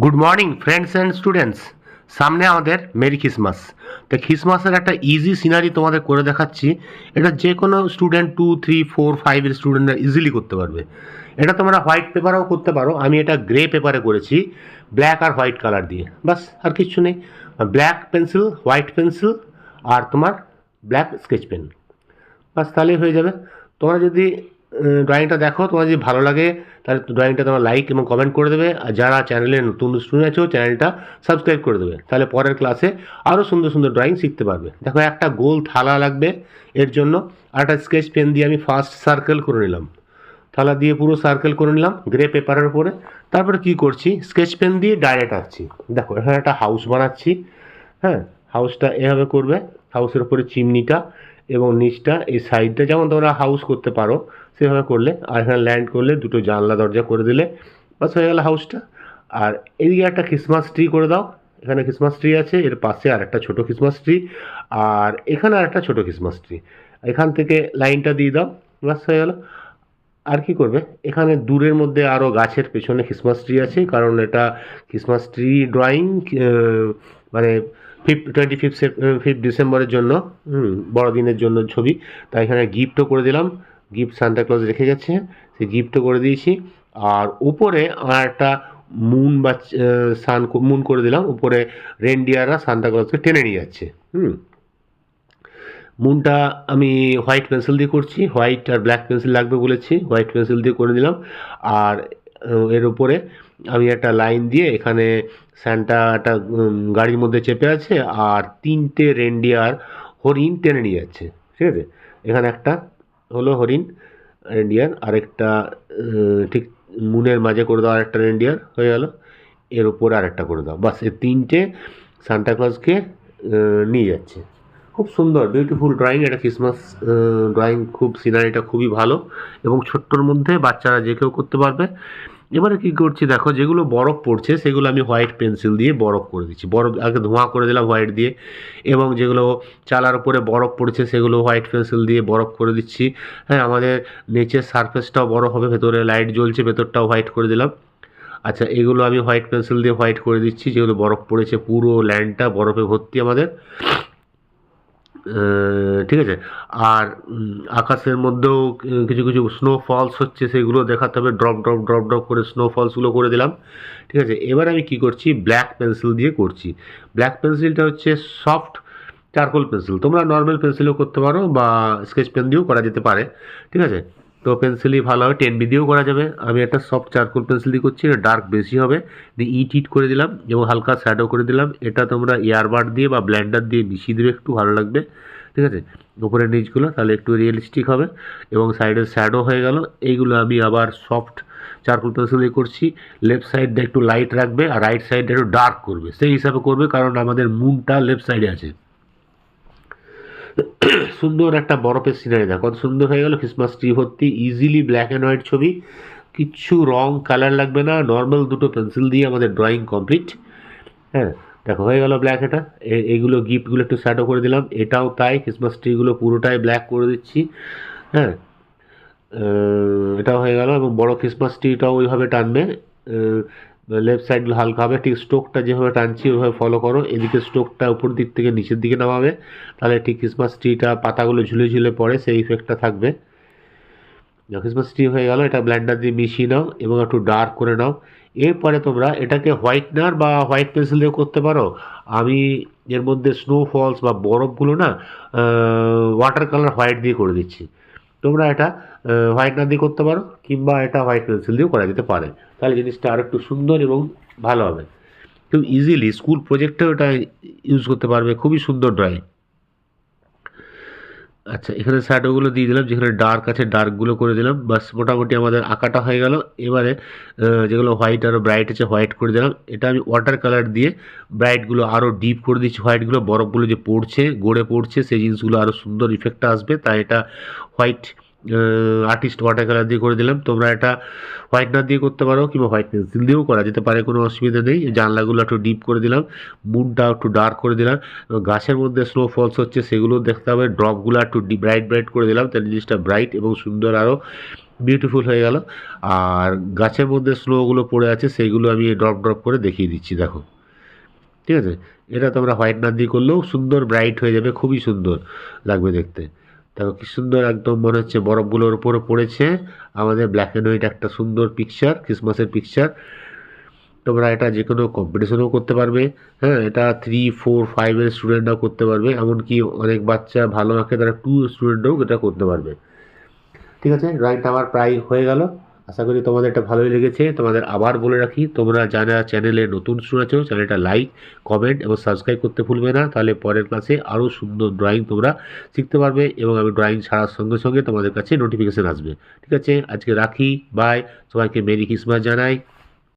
Good morning friends and students. সামনে আমাদের merry Christmas. তো ক্রিসমাসের একটা ইজি সিনারি তোমাদের করে দেখাচ্ছি। এটা যে কোনো স্টুডেন্ট 2, 3, 4, 5 এর স্টুডেন্টরা ইজিলি করতে পারবে। এটা তোমরা হোয়াইট পেপারেও করতে পারো, আমি এটা গ্রে পেপারে করেছি, ব্ল্যাক আর হোয়াইট কালার দিয়ে। বাস, আর কিছু নেই। ব্ল্যাক পেন্সিল, হোয়াইট পেন্সিল আর তোমার ব্ল্যাক স্কেচ পেন, বাস তাহলেই হয়ে যাবে। তোমরা যদি ড্রয়িংটা দেখো, তোমার যদি ভালো লাগে তাহলে ড্রয়িংটা তোমার লাইক এবং কমেন্ট করে দেবে, আর যারা চ্যানেলে নতুন স্টুডেন্ট আছো চ্যানেলটা সাবস্ক্রাইব করে দেবে, তাহলে পরের ক্লাসে আরও সুন্দর সুন্দর ড্রয়িং শিখতে পারবে। দেখো, একটা গোল থালা লাগবে এর জন্য, আর একটা স্কেচ পেন দিয়ে আমি ফার্স্ট সার্কেল করে নিলাম, থালা দিয়ে পুরো সার্কেল করে নিলাম গ্রে পেপারের উপরে। তারপরে কি করছি, স্কেচ পেন দিয়ে ডাইরেক্ট আঁকছি। দেখো, এখানে একটা হাউস বানাচ্ছি। হ্যাঁ, হাউসটা এভাবে করবে, হাউসের উপরে চিমনিটা এবং নিচটা, এই সাইডটা যেমন তোমরা হাউস করতে পারো সেভাবে করলে, আর এখানে ল্যান্ড করলে দুটো জানলা দরজা করে দিলে বাস হয়ে গেল হাউসটা। আর এদিকে একটা ক্রিসমাস ট্রি করে দাও, এখানে ক্রিসমাস ট্রি আছে, এর পাশে আর একটা ছোটো ক্রিসমাস ট্রি, আর এখানে আর একটা ছোটো ক্রিসমাস ট্রি, এখান থেকে লাইনটা দিয়ে দাও, বাস হয়ে গেল। আর কি করবে, এখানে দূরের মধ্যে আরও গাছের পেছনে ক্রিসমাস ট্রি আছে, কারণ এটা ক্রিসমাস ট্রি ড্রয়িং, মানে 25 ডিসেম্বরের জন্য, বড়দিনের জন্য ছবি। তাই এখানে গিফটও করে দিলাম, গিফট সান্তাক্লজ রেখে গেছে, সেই গিফটও করে দিয়েছি। আর উপরে আর একটা মুন বা সান মুন করে দিলাম, উপরে রেনডিয়াররা সান্তাক্লজকে টেনে নিয়ে যাচ্ছে। মুনটা আমি হোয়াইট পেন্সিল দিয়ে করছি, হোয়াইট আর ব্ল্যাক পেন্সিল লাগবে বলেছি, হোয়াইট পেন্সিল দিয়ে করে দিলাম। আর এর উপরে আমি একটা লাইন দিয়ে এখানে স্যান্টা একটা গাড়ির মধ্যে চেপে আছে, আর 3টে রেনডিয়ার হরিণ টেনে নিয়ে যাচ্ছে। ঠিক আছে, এখানে একটা হলো হরিণ রেনডিয়ার, আরেকটা ঠিক মুনের মাঝে করে দাও, আরেকটা রেনডিয়ার হয়ে গেল, এর উপরে আরেকটা করে দাও, বাস এই 3টে সান্টাক্লজকে নিয়ে যাচ্ছে। খুব সুন্দর বিউটিফুল ড্রয়িং, এটা ক্রিসমাস ড্রয়িং, খুব সিনারিটা খুবই ভালো এবং ছোট্টর মধ্যে বাচ্চারা যে কেউ করতে পারবে। এবারে কী করছি দেখো, যেগুলো বরফ পড়ছে সেগুলো আমি হোয়াইট পেন্সিল দিয়ে বরফ করে দিচ্ছি, বরফ আগে ধোঁয়া করে দিলাম হোয়াইট দিয়ে, এবং যেগুলো চালার উপরে বরফ পড়ছে সেগুলো হোয়াইট পেন্সিল দিয়ে বরফ করে দিচ্ছি। হ্যাঁ, আমাদের নিচের সারফেসটাও বরফ হবে, ভেতরে লাইট জ্বলছে, ভেতরটাও হোয়াইট করে দিলাম। আচ্ছা, এগুলো আমি হোয়াইট পেন্সিল দিয়ে হোয়াইট করে দিচ্ছি, যেগুলো বরফ পড়েছে পুরো ল্যান্ডটা বরফে ভর্তি আমাদের। ঠিক আছে, আর আকাশের মধ্যেও কিছু কিছু স্নো ফলস হচ্ছে, সেগুলো দেখাতে হবে, ড্রপ ড্রপ ড্রপ ড্রপ করে স্নো ফলসগুলো করে দিলাম। ঠিক আছে, এবার আমি কি করছি, ব্ল্যাক পেন্সিল দিয়ে করছি। ব্ল্যাক পেন্সিলটা হচ্ছে সফট চারকোল পেন্সিল, তোমরা নর্মাল পেন্সিলও করতে পারো বা স্কেচ পেন দিয়েও করা যেতে পারে। ঠিক আছে, তো পেন্সিলই ভালো হবে, 10B দিয়েও করা যাবে। আমি একটা সফট চারকোল পেন্সিল দিয়ে করছি, এটা ডার্ক বেশি হবে, দিয়ে ইট ইট করে দিলাম এবং হালকা শ্যাডো করে দিলাম। এটা তোমরা ইয়ারবাড দিয়ে বা ব্লেন্ডার দিয়ে মিশিয়ে দেবে, একটু ভালো লাগবে। ঠিক আছে, উপরের নিচগুলো তাহলে একটু রিয়েলিস্টিক হবে এবং সাইডের শ্যাডো হয়ে গেল। এইগুলো আমি আবার সফট চারকোল পেন্সিল দিয়ে করছি। লেফট সাইডটা একটু লাইট রাখবে আর রাইট সাইডটা একটু ডার্ক করবে, সেই হিসাবে করবে, কারণ আমাদের মুনটা লেফট সাইডে আছে। সুন্দর একটা বরফের সিনারি দেখো, কত সুন্দর হয়ে গেল, ক্রিসমাস ট্রি ভর্তি, ইজিলি ব্ল্যাক অ্যান্ড হোয়াইট ছবি, কিচ্ছু রং কালার লাগবে না, নর্মাল দুটো পেন্সিল দিয়ে আমাদের ড্রয়িং কমপ্লিট। হ্যাঁ, দেখো হয়ে গেল ব্ল্যাক। এটা এইগুলো গিফটগুলো একটু শ্যাডো করে দিলাম, এটাও তাই, ক্রিসমাস ট্রিগুলো পুরোটাই ব্ল্যাক করে দিচ্ছি। হ্যাঁ, এটাও হয়ে গেল, এবং বড় ক্রিসমাস ট্রিটাও ওইভাবে টানবে, লেফট সাইডগুলো হালকা হবে, ঠিক স্ট্রোকটা যেভাবে টানছি ওইভাবে ফলো করো, এদিকে স্ট্রোকটা উপর দিক থেকে নিচের দিকে নামাবে, তাহলে ঠিক ক্রিসমাস ট্রিটা পাতাগুলো ঝুলে ঝুলে পড়ে, সেই ইফেক্টটা থাকবে। ক্রিসমাস ট্রি হয়ে গেল, এটা ব্লেন্ডার দিয়ে মিশিয়ে নাও এবং একটু ডার্ক করে নাও। এরপরে তোমরা এটাকে হোয়াইটনার বা হোয়াইট পেন্সিল দিয়েও করতে পারো। আমি এর মধ্যে স্নো ফলস বা বরফগুলো না ওয়াটার কালার হোয়াইট দিয়ে করে দিচ্ছি। তোমরা এটা হোয়াইটনার দিয়ে করতে পারো, কিংবা এটা হোয়াইট পেন্সিল দিয়েও করা যেতে পারে, তাহলে জিনিসটা আরও একটু সুন্দর এবং ভালো হবে। খুব ইজিলি স্কুল প্রজেক্টেও এটা ইউজ করতে পারবে, খুবই সুন্দর ড্রয়িং। আচ্ছা, এখানে শ্যাডোগুলো দিয়ে দিলাম, যেখানে ডার্ক আছে ডার্কগুলো করে দিলাম, বাস মোটামুটি আমাদের আঁকাটা হয়ে গেল। এবারে যেগুলো হোয়াইট আরও ব্রাইট আছে হোয়াইট করে দিলাম, এটা আমি ওয়াটার কালার দিয়ে ব্রাইটগুলো আরও ডিপ করে দিচ্ছি, হোয়াইটগুলো বরফগুলো যে পড়ছে গড়ে পড়ছে সেই জিনিসগুলো আরও সুন্দর ইফেক্টটা আসবে, তাই এটা হোয়াইট আর্টিস্ট ওয়াটার কালার দিয়ে করে দিলাম। তোমরা এটা হোয়াইটনার দিয়ে করতে পারো কিংবা হোয়াইট পেন্সিল দিয়েও করা যেতে পারে, কোনো অসুবিধা নেই। জানলাগুলো একটু ডিপ করে দিলাম, মুনটা একটু ডার্ক করে দিলাম, গাছের মধ্যে স্নো ফলস হচ্ছে সেগুলো দেখতে হবে, ড্রপগুলো একটু ব্রাইট ব্রাইট করে দিলাম, তাহলে জিনিসটা ব্রাইট এবং সুন্দর আরও বিউটিফুল হয়ে গেল। আর গাছের মধ্যে স্নোগুলো পড়ে আছে সেইগুলো আমি ড্রপ ড্রপ করে দেখিয়ে দিচ্ছি, দেখো। ঠিক আছে, এটা তোমরা হোয়াইটনার দিয়ে করলেও সুন্দর ব্রাইট হয়ে যাবে, খুবই সুন্দর লাগবে দেখতে। দেখো কি সুন্দর একদম মনে হচ্ছে বরফগুলোর উপরে পড়েছে আমাদের ব্ল্যাক অ্যান্ড হোয়াইট একটা সুন্দর পিকচার, ক্রিসমাসের পিকচার। তোমরা এটা যে কোনো কম্পিটিশনেও করতে পারবে। হ্যাঁ, এটা 3, 4, 5-এর স্টুডেন্টরাও করতে পারবে, এমনকি অনেক বাচ্চা ভালো আঁকে তারা 2 স্টুডেন্টরাও এটা করতে পারবে। ঠিক আছে, ড্রয়িংটা আমার প্রায় হয়ে গেল। আশা করি তোমাদের এটা ভালোই লেগেছে। তোমাদের আবার বলে রাখি, তোমরা যারা চ্যানেলে নতুন শুনেছো চ্যানেলটা লাইক, কমেন্ট এবং সাবস্ক্রাইব করতে ভুলবে না, তাহলে পরের ক্লাসে আরও সুন্দর ড্রয়িং তোমরা শিখতে পারবে এবং আমি ড্রয়িং ছাড়ার সঙ্গে সঙ্গে তোমাদের কাছে নোটিফিকেশান আসবে। ঠিক আছে, আজকে রাখি, বাই। সবাইকে মেরি ক্রিসমাস জানাই।